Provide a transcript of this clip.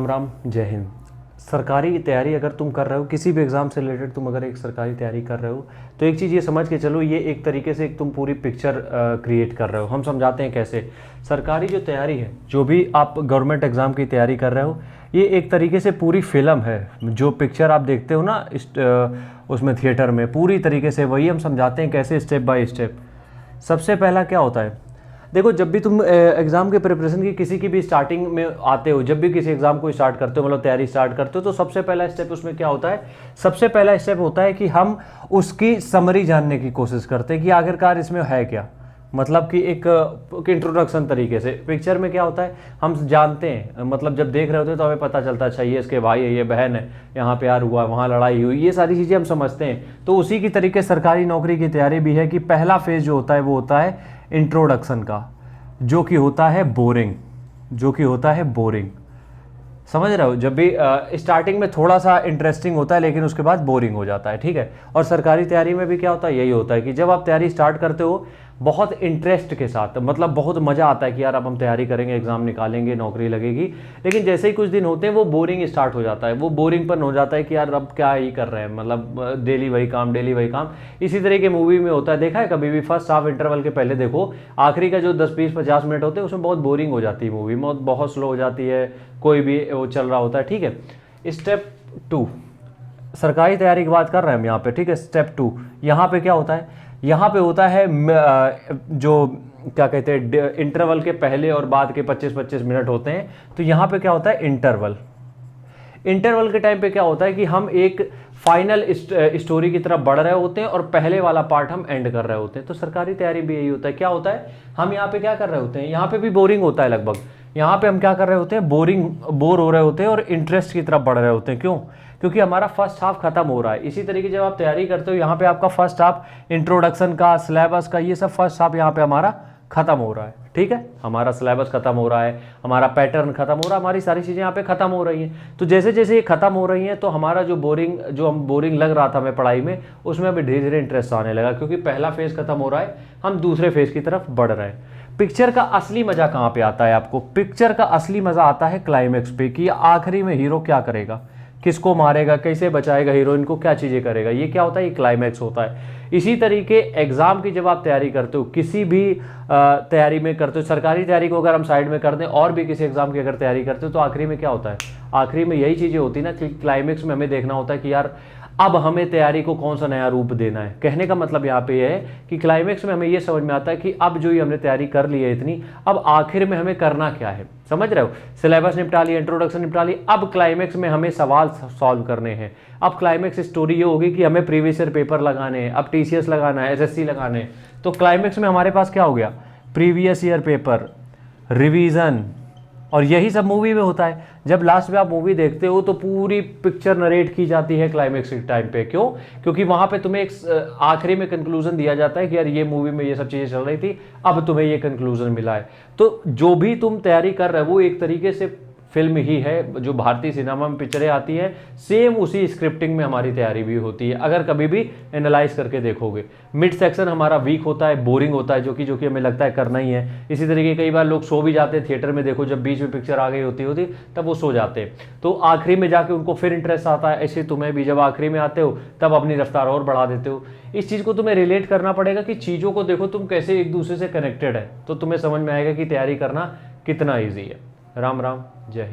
राम जय हिंद। सरकारी तैयारी अगर तुम कर रहे हो, किसी भी एग्ज़ाम से रिलेटेड तुम अगर एक सरकारी तैयारी कर रहे हो, तो एक चीज़ ये समझ के चलो, ये एक तरीके से एक तुम पूरी पिक्चर क्रिएट कर रहे हो। हम समझाते हैं कैसे। सरकारी जो तैयारी है, जो भी आप गवर्नमेंट एग्ज़ाम की तैयारी कर रहे हो, ये एक तरीके से पूरी फिल्म है। जो पिक्चर आप देखते हो ना उसमें थिएटर में, पूरी तरीके से वही हम समझाते हैं कैसे, स्टेप बाय स्टेप। सबसे पहला क्या होता है, देखो, जब भी तुम एग्ज़ाम के प्रिपरेशन की किसी की भी स्टार्टिंग में आते हो, जब भी किसी एग्ज़ाम को स्टार्ट करते हो, मतलब तैयारी स्टार्ट करते हो, तो सबसे पहला स्टेप उसमें क्या होता है? सबसे पहला स्टेप होता है कि हम उसकी समरी जानने की कोशिश करते हैं कि आखिरकार इसमें है क्या। मतलब कि एक इंट्रोडक्शन तरीके से। पिक्चर में क्या होता है, हम जानते हैं, मतलब जब देख रहे होते हैं तो हमें पता चलता है, अच्छा ये इसके भाई है, ये बहन है, यहाँ प्यार हुआ, वहाँ लड़ाई हुई, ये सारी चीज़ें हम समझते हैं। तो उसी की तरीके सरकारी नौकरी की तैयारी भी है कि पहला फेज जो होता है वो होता है इंट्रोडक्शन का, जो कि होता है बोरिंग, जो कि होता है बोरिंग। समझ रहे हो? जब भी स्टार्टिंग में थोड़ा सा इंटरेस्टिंग होता है, लेकिन उसके बाद बोरिंग हो जाता है, ठीक है। और सरकारी तैयारी में भी क्या होता है, यही होता है कि जब आप तैयारी स्टार्ट करते हो बहुत इंटरेस्ट के साथ, मतलब बहुत मज़ा आता है कि यार अब हम तैयारी करेंगे, एग्जाम निकालेंगे, नौकरी लगेगी। लेकिन जैसे ही कुछ दिन होते हैं वो बोरिंग स्टार्ट हो जाता है, वो बोरिंगपन हो जाता है कि यार अब क्या ही कर रहे हैं, मतलब डेली वही काम, डेली वही काम। इसी तरह के मूवी में होता है, देखा है कभी भी? फर्स्ट हाफ इंटरवल के पहले देखो, आखिरी का जो 10-20-50 मिनट होते हैं उसमें बहुत बोरिंग हो जाती है मूवी, बहुत स्लो हो जाती है, कोई भी वो चल रहा होता है, ठीक है। स्टेप 2, सरकारी तैयारी की बात कर रहे हैं हम यहाँ पे, ठीक है। स्टेप 2, यहाँ पे क्या होता है? यहाँ पे होता है जो क्या कहते हैं, इंटरवल के पहले और बाद के 25-25 मिनट होते हैं। तो यहाँ पे क्या होता है? इंटरवल। इंटरवल के टाइम पे क्या होता है कि हम एक फाइनल स्टोरी की तरफ बढ़ रहे होते हैं और पहले वाला पार्ट हम एंड कर रहे होते हैं। तो सरकारी तैयारी भी यही होता है। क्या होता है, हम यहाँ पे क्या कर रहे होते हैं, यहाँ पे भी बोरिंग होता है लगभग। यहाँ पे हम क्या कर रहे होते हैं, बोर हो रहे होते हैं और इंटरेस्ट की तरफ बढ़ रहे होते हैं। क्यों? क्योंकि हमारा फर्स्ट हाफ खत्म हो रहा है। इसी तरीके जब आप तैयारी करते हो, यहाँ पे आपका फर्स्ट हाफ इंट्रोडक्शन का, सिलेबस का, ये सब फर्स्ट हाफ यहाँ पे हमारा खत्म हो रहा है, ठीक है। हमारा सिलेबस खत्म हो रहा है, हमारा पैटर्न खत्म हो रहा है, हमारी सारी चीज़ें यहाँ पे खत्म हो रही हैं। तो जैसे जैसे ये खत्म हो रही हैं, तो हमारा जो हम बोरिंग लग रहा था हमें पढ़ाई में, उसमें अभी धीरे धीरे इंटरेस्ट आने लगा, क्योंकि पहला फेज खत्म हो रहा है, हम दूसरे फेज की तरफ बढ़ रहे हैं। पिक्चर का असली मजा कहाँ पे आता है आपको? पिक्चर का असली मजा आता है क्लाइमेक्स पे, कि आखिरी में हीरो क्या करेगा, किसको मारेगा, कैसे बचाएगा, हीरोइन को क्या चीज़ें करेगा। ये क्या होता है? ये क्लाइमैक्स होता है। इसी तरीके एग्जाम की जब आप तैयारी करते हो, किसी भी तैयारी में करते हो, सरकारी तैयारी को अगर हम साइड में कर दें और भी किसी एग्जाम की अगर तैयारी करते हो, तो आखिरी में क्या होता है? आखिरी में यही चीज़ें होती है ना कि क्लाइमैक्स में हमें देखना होता है कि यार अब हमें तैयारी को कौन सा नया रूप देना है। कहने का मतलब यहाँ पे यह है कि क्लाइमैक्स में हमें ये समझ में आता है कि अब जो ये हमने तैयारी कर ली है इतनी, अब आखिर में हमें करना क्या है। समझ रहे हो? सिलेबस निपटा लिया, इंट्रोडक्शन निपटा ली, अब क्लाइमैक्स में हमें सवाल सॉल्व करने हैं। अब क्लाइमैक्स स्टोरी ये होगी कि हमें प्रीवियस ईयर पेपर लगाने हैं, अब टीसीएस लगाना है, एसएससी लगाने हैं। तो क्लाइमैक्स में हमारे पास क्या हो गया? प्रीवियस ईयर पेपर, रिवीजन, और यही सब मूवी में होता है। जब लास्ट में आप मूवी देखते हो तो पूरी पिक्चर नरेट की जाती है क्लाइमेक्स के टाइम पे। क्यों? क्योंकि वहां पे तुम्हें एक आखिरी में कंक्लूजन दिया जाता है कि यार ये मूवी में ये सब चीजें चल रही थी, अब तुम्हें ये कंक्लूजन मिला है। तो जो भी तुम तैयारी कर रहे हो वो एक तरीके से फिल्म ही है। जो भारतीय सिनेमा में पिक्चरें आती हैं, सेम उसी स्क्रिप्टिंग में हमारी तैयारी भी होती है, अगर कभी भी एनालाइज करके देखोगे। मिड सेक्शन हमारा वीक होता है, बोरिंग होता है, जो कि हमें लगता है करना ही है। इसी तरीके कई बार लोग सो भी जाते हैं थिएटर में, देखो जब बीच में पिक्चर आ गई होती तब वो सो जाते हैं, तो आखिरी में जाके उनको फिर इंटरेस्ट आता है। ऐसे तुम्हें भी जब आखिरी में आते हो तब अपनी रफ्तार और बढ़ा देते हो। इस चीज़ को तुम्हें रिलेट करना पड़ेगा कि चीज़ों को देखो तुम कैसे एक दूसरे से कनेक्टेड है, तो तुम्हें समझ में आएगा कि तैयारी करना कितना ईजी है। राम राम, जय हिंद।